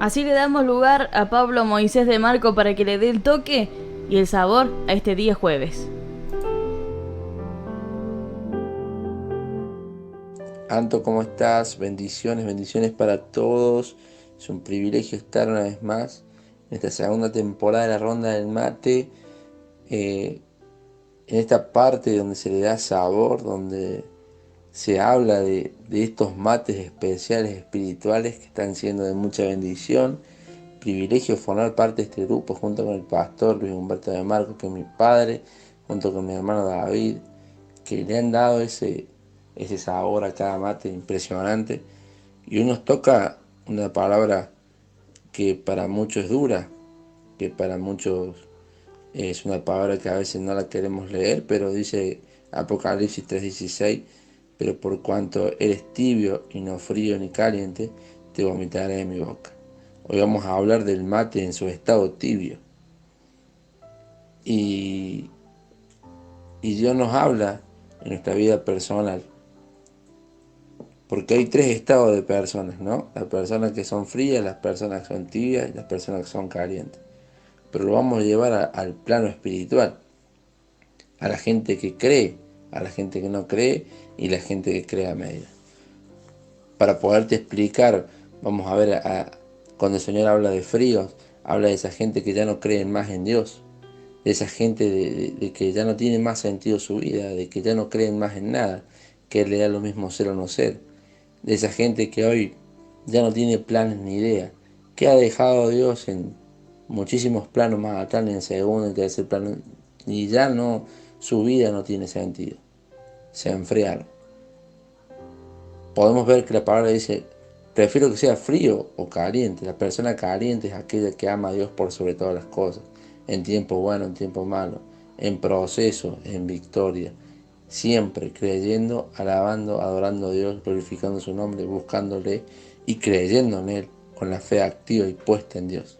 Así le damos lugar a Pablo Moisés de Marco para que le dé el toque y el sabor a este día jueves. Anto, ¿cómo estás? Bendiciones, bendiciones para todos. Es un privilegio estar una vez más en esta segunda temporada de la Ronda del Mate, eh, en esta parte donde se le da sabor, donde se habla de estos mates especiales, espirituales que están siendo de mucha bendición. Privilegio formar parte de este grupo junto con el pastor Luis Humberto de Marcos, que es mi padre, junto con mi hermano David, que le han dado ese sabor a cada mate impresionante. Y hoy nos toca una palabra que para muchos es dura, que para muchos es una palabra que a veces no la queremos leer, pero dice Apocalipsis 3:16, pero por cuanto eres tibio y no frío ni caliente, te vomitaré de mi boca. Hoy vamos a hablar del mate en su estado tibio. Y, y Dios nos habla en nuestra vida personal. Porque hay tres estados de personas, ¿no? Las personas que son frías, las personas que son tibias y las personas que son calientes. Pero lo vamos a llevar al plano espiritual, a la gente que cree, a la gente que no cree y la gente que cree a media. Para poderte explicar, vamos a ver, cuando el Señor habla de fríos, habla de esa gente que ya no cree más en Dios, de esa gente de que ya no tiene más sentido su vida, de que ya no creen más en nada, que Él le da lo mismo ser o no ser, de esa gente que hoy ya no tiene planes ni idea, que ha dejado a Dios en muchísimos planos más atrás, en segundo, en tercer plano, y ya no, su vida no tiene sentido, se enfriaron. Podemos ver que la palabra dice, prefiero que sea frío o caliente. La persona caliente es aquella que ama a Dios por sobre todas las cosas, en tiempo bueno, en tiempo malo, en proceso, en victoria, siempre creyendo, alabando, adorando a Dios, glorificando su nombre, buscándole y creyendo en Él, con la fe activa y puesta en Dios.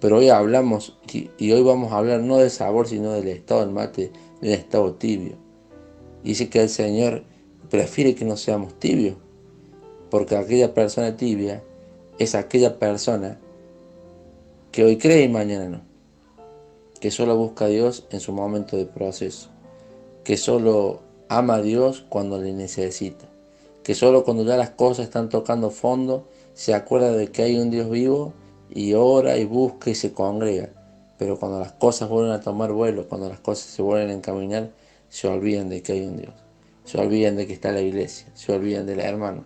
Pero hoy hablamos, y hoy vamos a hablar no del sabor, sino del estado del mate, del estado tibio. Dice que el Señor prefiere que no seamos tibios, porque aquella persona tibia es aquella persona que hoy cree y mañana no, que solo busca a Dios en su momento de proceso, que solo ama a Dios cuando le necesita, que solo cuando ya las cosas están tocando fondo se acuerda de que hay un Dios vivo y ora y busca y se congrega. Pero cuando las cosas vuelven a tomar vuelo, cuando las cosas se vuelven a encaminar, se olvidan de que hay un Dios, se olvidan de que está la iglesia, se olvidan del hermano.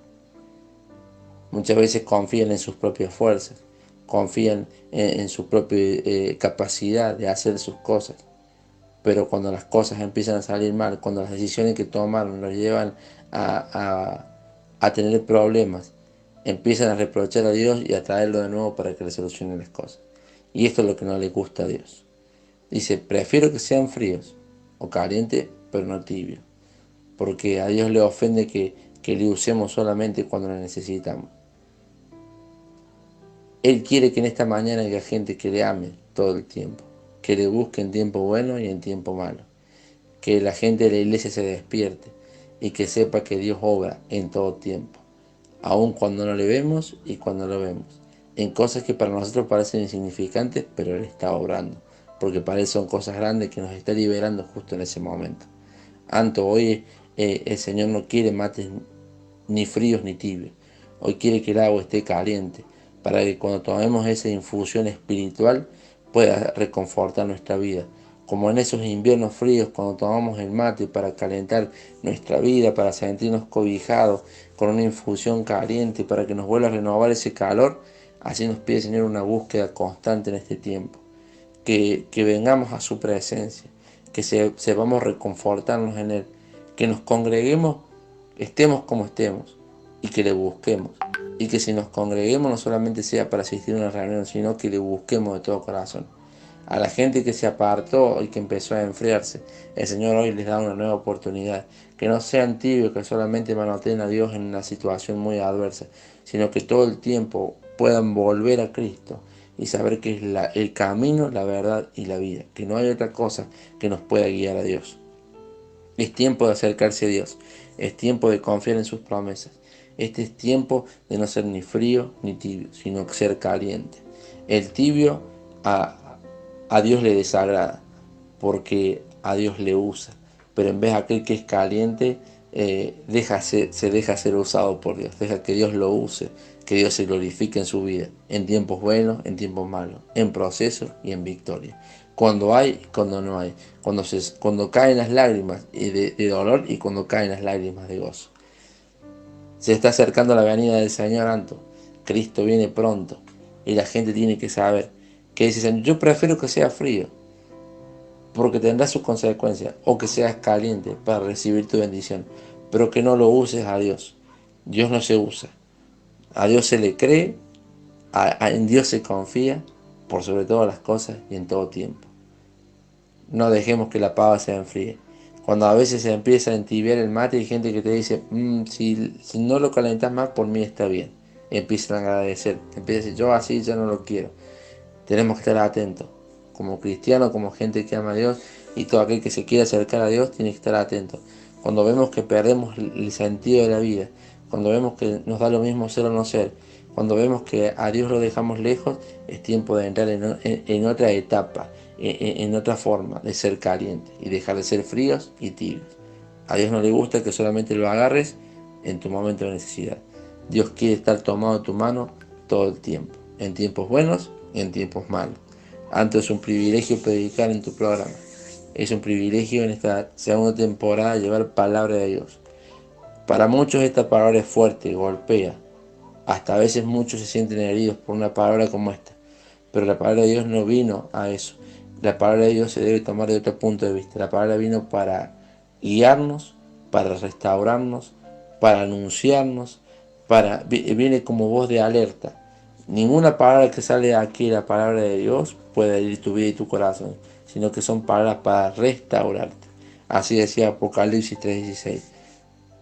Muchas veces confían en sus propias fuerzas, confían en su propia capacidad de hacer sus cosas. Pero cuando las cosas empiezan a salir mal, cuando las decisiones que tomaron los llevan a tener problemas, empiezan a reprochar a Dios y a traerlo de nuevo para que le solucionen las cosas. Y esto es lo que no le gusta a Dios. Dice, prefiero que sean fríos o calientes, pero no tibios. Porque a Dios le ofende que le usemos solamente cuando lo necesitamos. Él quiere que en esta mañana haya gente que le ame todo el tiempo, que le busque en tiempo bueno y en tiempo malo, que la gente de la iglesia se despierte y que sepa que Dios obra en todo tiempo, aun cuando no le vemos y cuando lo vemos, en cosas que para nosotros parecen insignificantes, pero Él está obrando, porque para Él son cosas grandes que nos está liberando justo en ese momento. Anto, hoy el Señor no quiere mates ni fríos ni tibios. Hoy quiere que el agua esté caliente, para que cuando tomemos esa infusión espiritual pueda reconfortar nuestra vida. Como en esos inviernos fríos, cuando tomamos el mate para calentar nuestra vida, para sentirnos cobijados con una infusión caliente, para que nos vuelva a renovar ese calor, así nos pide el Señor una búsqueda constante en este tiempo. Que vengamos a su presencia, que sepamos reconfortarnos en Él, que nos congreguemos, estemos como estemos, y que le busquemos. Y que si nos congreguemos no solamente sea para asistir a una reunión, sino que le busquemos de todo corazón. A la gente que se apartó y que empezó a enfriarse, el Señor hoy les da una nueva oportunidad. Que no sean tibios, que solamente manoteen a Dios en una situación muy adversa, sino que todo el tiempo puedan volver a Cristo y saber que es el camino, la verdad y la vida. Que no hay otra cosa que nos pueda guiar a Dios. Es tiempo de acercarse a Dios. Es tiempo de confiar en sus promesas. Este es tiempo de no ser ni frío ni tibio, sino ser caliente. El tibio a Dios le desagrada, porque a Dios le usa. Pero en vez de aquel que es caliente, se deja ser usado por Dios, deja que Dios lo use, que Dios se glorifique en su vida, en tiempos buenos, en tiempos malos, en proceso y en victoria. Cuando hay, cuando no hay, cuando caen las lágrimas de dolor y cuando caen las lágrimas de gozo. Se está acercando la venida del Señor Anto. Cristo viene pronto y la gente tiene que saber que dice, yo prefiero que sea frío, porque tendrá sus consecuencias, o que seas caliente para recibir tu bendición, pero que no lo uses a Dios. Dios no se usa, a Dios se le cree, en Dios se confía, por sobre todas las cosas y en todo tiempo. No dejemos que la pava se enfríe. Cuando a veces se empieza a entibiar el mate, hay gente que te dice, si no lo calentas más, por mí está bien. Empiezan a agradecer, empiezan a decir, yo así ya no lo quiero. Tenemos que estar atentos. Como cristianos, como gente que ama a Dios, y todo aquel que se quiera acercar a Dios tiene que estar atento. Cuando vemos que perdemos el sentido de la vida, cuando vemos que nos da lo mismo ser o no ser, cuando vemos que a Dios lo dejamos lejos, es tiempo de entrar en otra etapa, en otra forma de ser caliente y dejar de ser fríos y tibios. A Dios no le gusta que solamente lo agarres en tu momento de necesidad. Dios quiere estar tomado de tu mano todo el tiempo, en tiempos buenos y en tiempos malos. Antes es un privilegio predicar en tu programa. Es un privilegio en esta segunda temporada llevar palabra de Dios. Para muchos esta palabra es fuerte, golpea. Hasta a veces muchos se sienten heridos por una palabra como esta. Pero la palabra de Dios no vino a eso. La palabra de Dios se debe tomar de otro punto de vista. La palabra vino para guiarnos, para restaurarnos, para anunciarnos, viene como voz de alerta. Ninguna palabra que sale aquí, la palabra de Dios, puede herir tu vida y tu corazón, sino que son palabras para restaurarte. Así decía Apocalipsis 3:16.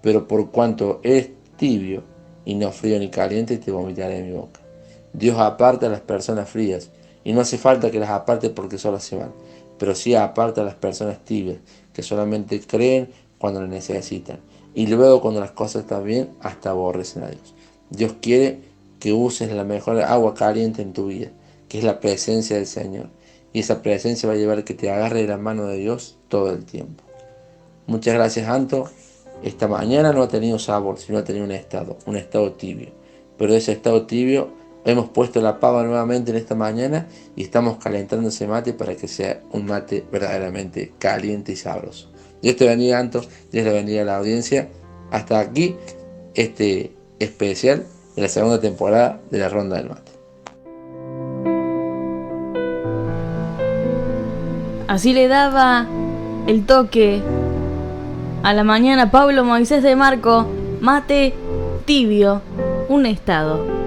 Pero por cuanto eres tibio y no frío ni caliente, te vomitaré de mi boca. Dios aparta a las personas frías, y no hace falta que las aparte porque solas se van, pero sí aparta a las personas tibias, que solamente creen cuando lo necesitan, y luego cuando las cosas están bien, hasta aborrecen a Dios. Dios quiere que uses la mejor agua caliente en tu vida, que es la presencia del Señor, y esa presencia va a llevar a que te agarre de la mano de Dios todo el tiempo. Muchas gracias, Anto. Esta mañana no ha tenido sabor, sino ha tenido un estado tibio. Pero de ese estado tibio hemos puesto la pava nuevamente en esta mañana y estamos calentando ese mate para que sea un mate verdaderamente caliente y sabroso. Dios te bendiga, Anto. Dios le bendiga a la audiencia. Hasta aquí este especial de la segunda temporada de la Ronda del Mate. Así le daba el toque a la mañana Pablo Moisés de Marco, mate tibio, un estado.